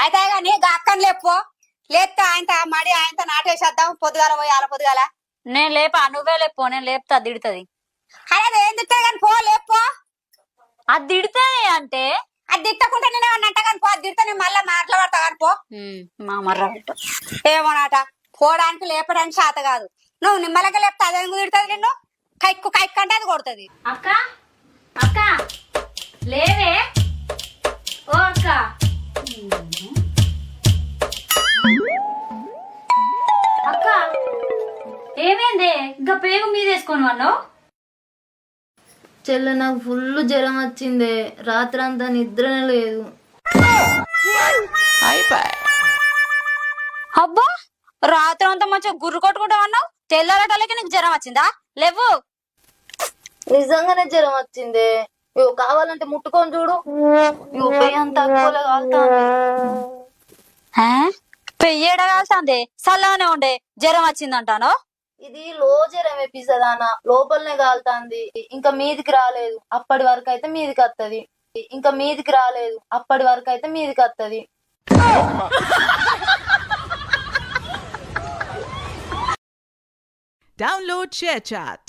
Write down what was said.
అయితే కానీ అక్కని లేపో లేస్తే ఆయన మడి ఆయనతో నాటేసేద్దాం పొద్దుగాల పోయి అలా పొద్దుగాల నేను లేపా నువ్వే లేపో నేను లేపుతా తిడుతుంది అదే ఏం తిట్టదు కానీ పో లేపో అది తిడుతుంది అంటే అది తిట్టకుంటే నేను అన్నట్ట కానీ పో అది తిడితే నేను మళ్ళీ మాట్లాడతా కానీ పో మా మర్ర ఏమోనాట పోవడానికి లేపడానికి శాత కాదు నువ్వు నిమ్మలకి లేపితే అదే తిడుతుంది నిన్ను కైక్కు కైక్కు అంటే అది కొడుతుంది అక్క అక్క లేవే ఓ అక్క అక్క ఏమైంది ఇంకా పేగు మీద వేసుకొని అన్నావు చెల్లె నాకు ఫుల్ జ్వరం వచ్చిందే రాత్రంతా నిద్రనే లేదు. అబ్బా రాత్రి అంతా మంచిగా గుర్రు కొట్టుకుంటా అన్నావు తెల్లారటలకి నీకు జ్వరం వచ్చిందా లేవు నిజంగానే జ్వరం వచ్చిందే. ఇగో కావాలంటే ముట్టుకొని చూడు. ఇగో పెయ్యి అంత తక్కువలో కాలుతాంది. పెయ్యేడ కాల్సిందే చల్లగానే ఉండే జ్వరం వచ్చిందంటాను. ఇది లో జ్వరం ఎపిసదానా లోపలనే కాలుతాంది. ఇంకా మీదికి రాలేదు అప్పటి వరకు అయితే మీదికి వత్తది. ఇంకా మీదికి రాలేదు అప్పటి వరకు అయితే మీదికి వత్తది. Download ShareChat.